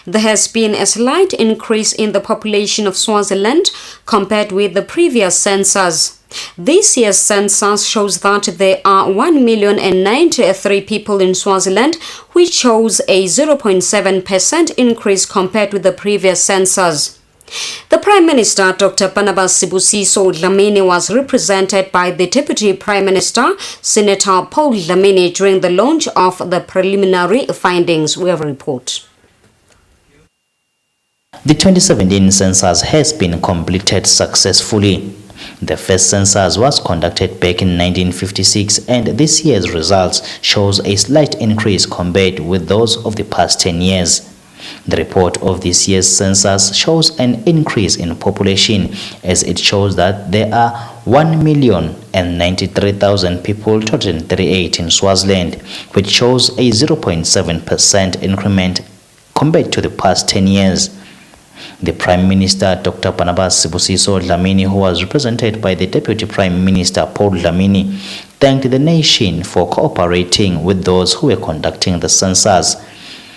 There has been a slight increase in the population of Swaziland compared with the previous census. This year's census shows that there are 1,093,000 people in Swaziland, which shows a 0.7% increase compared with the previous census. The Prime Minister, Dr. Sibusiso Dlamini, was represented by the Deputy Prime Minister, Senator Paul Dlamini, during the launch of the preliminary findings. We have a report. The 2017 census has been completed successfully. The first census was conducted back in 1956, and this year's results shows a slight increase compared with those of the past 10 years. The report of this year's census shows an increase in population, as it shows that there are 1,093,000 people, 238 in Swaziland, which shows a 0.7% increment compared to the past 10 years. The Prime Minister, Dr. Sibusiso Dlamini, who was represented by the Deputy Prime Minister, Paul Dlamini, thanked the nation for cooperating with those who were conducting the census.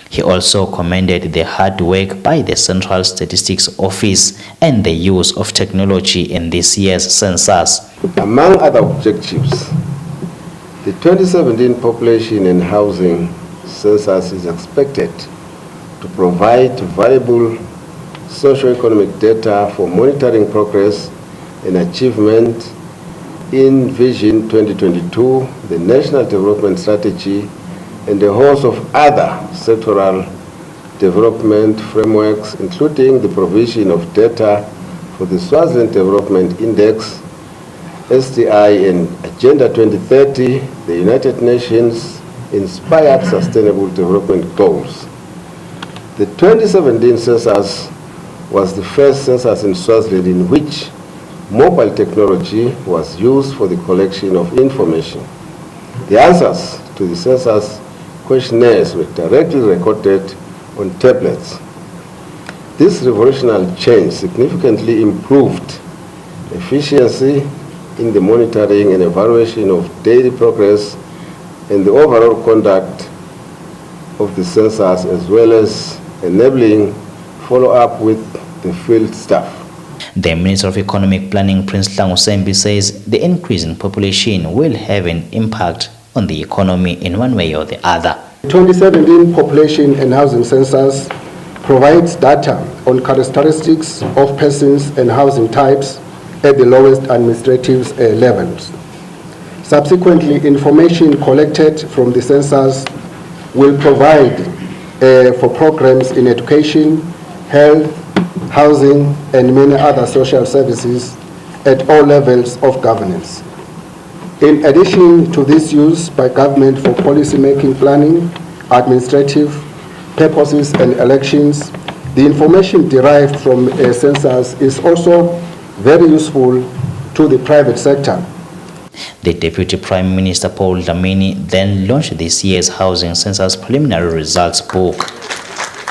He also commended the hard work by the Central Statistics Office and the use of technology in this year's census. Among other objectives, the 2017 population and housing census is expected to provide valuable socio-economic data for monitoring progress and achievement in Vision 2022, the National Development Strategy, and a host of other sectoral development frameworks, including the provision of data for the Swaziland Development Index, SDI, and Agenda 2030, the United Nations Inspired Sustainable Development Goals. The 2017 census was the first census in Swaziland in which mobile technology was used for the collection of information. The answers to the census questionnaires were directly recorded on tablets. This revolutionary change significantly improved efficiency in the monitoring and evaluation of daily progress and the overall conduct of the census, as well as enabling follow-up with the field staff. The Minister of Economic Planning, Prince Hlangu says the increase in population will have an impact on the economy in one way or the other. The 2017 population and housing census provides data on characteristics of persons and housing types at the lowest administrative levels. Subsequently, information collected from the census will provide for programs in education, health, housing, and many other social services at all levels of governance. In addition to this use by government for policy-making, planning, administrative purposes, and elections, the information derived from a census is also very useful to the private sector. The Deputy Prime Minister, Paul Dlamini, then launched this year's housing census preliminary results book.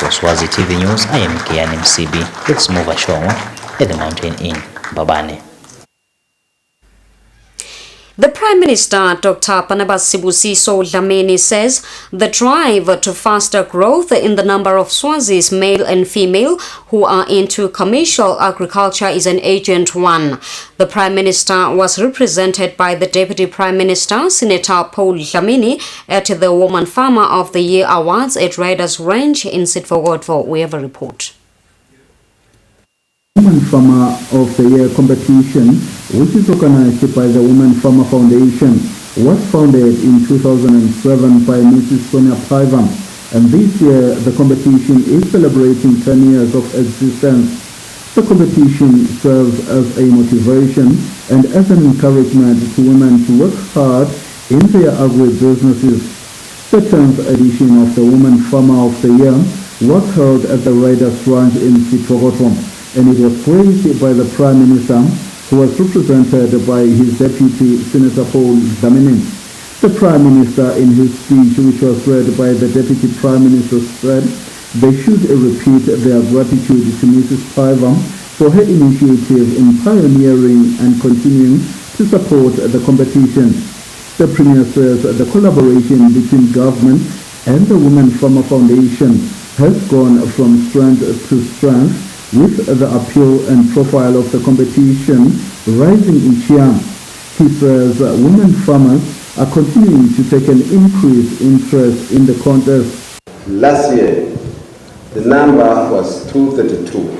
For Swazi TV News, I am Kian MCB. Let's move ashore at the Mountain Inn, Babane. The Prime Minister, Dr. Sibusiso Dlamini, says the drive to faster growth in the number of Swazis, male and female, who are into commercial agriculture is an urgent one. The Prime Minister was represented by the Deputy Prime Minister, Senator Paul Dlamini, at the Woman Farmer of the Year Awards at Riders Ranch in Sitford. We have a report. Woman Farmer of the Year competition, which is organized by the Women Farmer Foundation, was founded in 2007 by Mrs. Sonia Paiva, and this year the competition is celebrating 10 years of existence. The competition serves as a motivation and as an encouragement to women to work hard in their agri-businesses. The 10th edition of the Women Farmer of the Year was held at the Riders Ranch in Sitford, and it was praised by the Prime Minister, who was represented by his deputy, Senator Paul Dlamini. The Prime Minister, in his speech, which was read by the Deputy Prime Minister, said they should repeat their gratitude to Mrs. Paiva for her initiative in pioneering and continuing to support the competition. The Premier says the collaboration between government and the Women Farmer Foundation has gone from strength to strength, with the appeal and profile of the competition rising each year. He says women farmers are continuing to take an increased interest in the contest. Last year, the number was 232.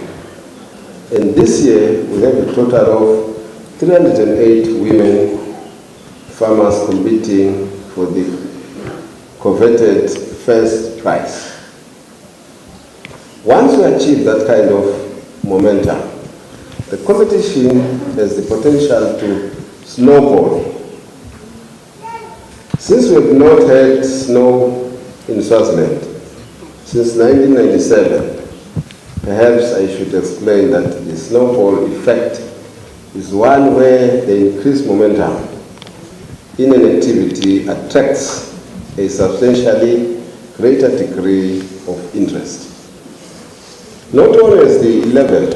And this year, we have a total of 308 women farmers competing for the coveted first prize. Once we achieve that kind of momentum, the competition has the potential to snowball. Since we have not had snow in Swaziland since 1997, perhaps I should explain that the snowball effect is one where the increased momentum in an activity attracts a substantially greater degree of interest. Not only has the level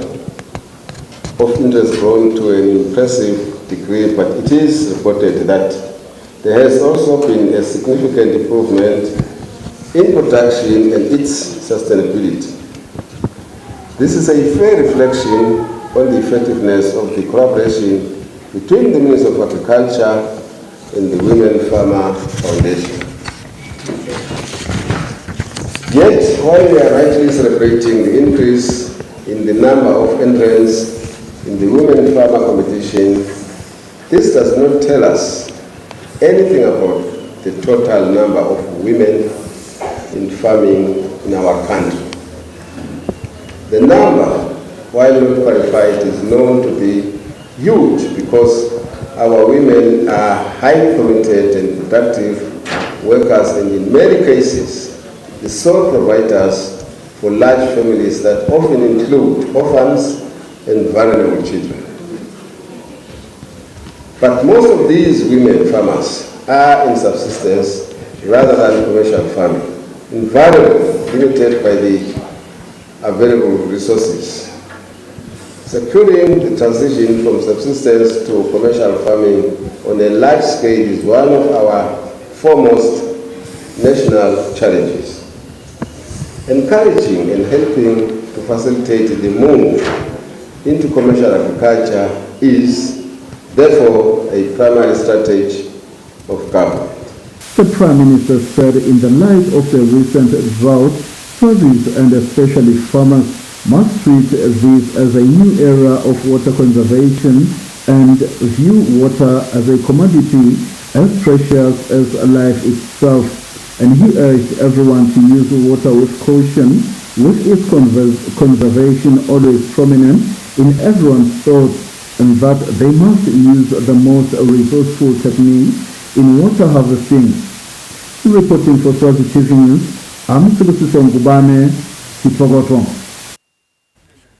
of interest grown to an impressive degree, but it is reported that there has also been a significant improvement in production and its sustainability. This is a fair reflection on the effectiveness of the collaboration between the Ministry of Agriculture and the Women Farmer Foundation. Yet, while we are rightly celebrating the increase in the number of entrants in the Women Farmer competition, this does not tell us anything about the total number of women in farming in our country. The number, while not qualified, is known to be huge because our women are highly committed and productive workers, and in many cases, the sole providers for large families that often include orphans and vulnerable children. But most of these women farmers are in subsistence rather than commercial farming, invariably limited by the available resources. Securing the transition from subsistence to commercial farming on a large scale is one of our foremost national challenges. Encouraging and helping to facilitate the move into commercial agriculture is, therefore, a primary strategy of government. The Prime Minister said in the light of the recent drought, Swazies and especially farmers must treat this as a new era of water conservation and view water as a commodity as precious as life itself. And he urged everyone to use water with caution, with its conservation always prominent in everyone's thoughts, and that they must use the most resourceful techniques in water harvesting. Reporting for Swazi TV News, I'm Census Ngubane, Sipogotong.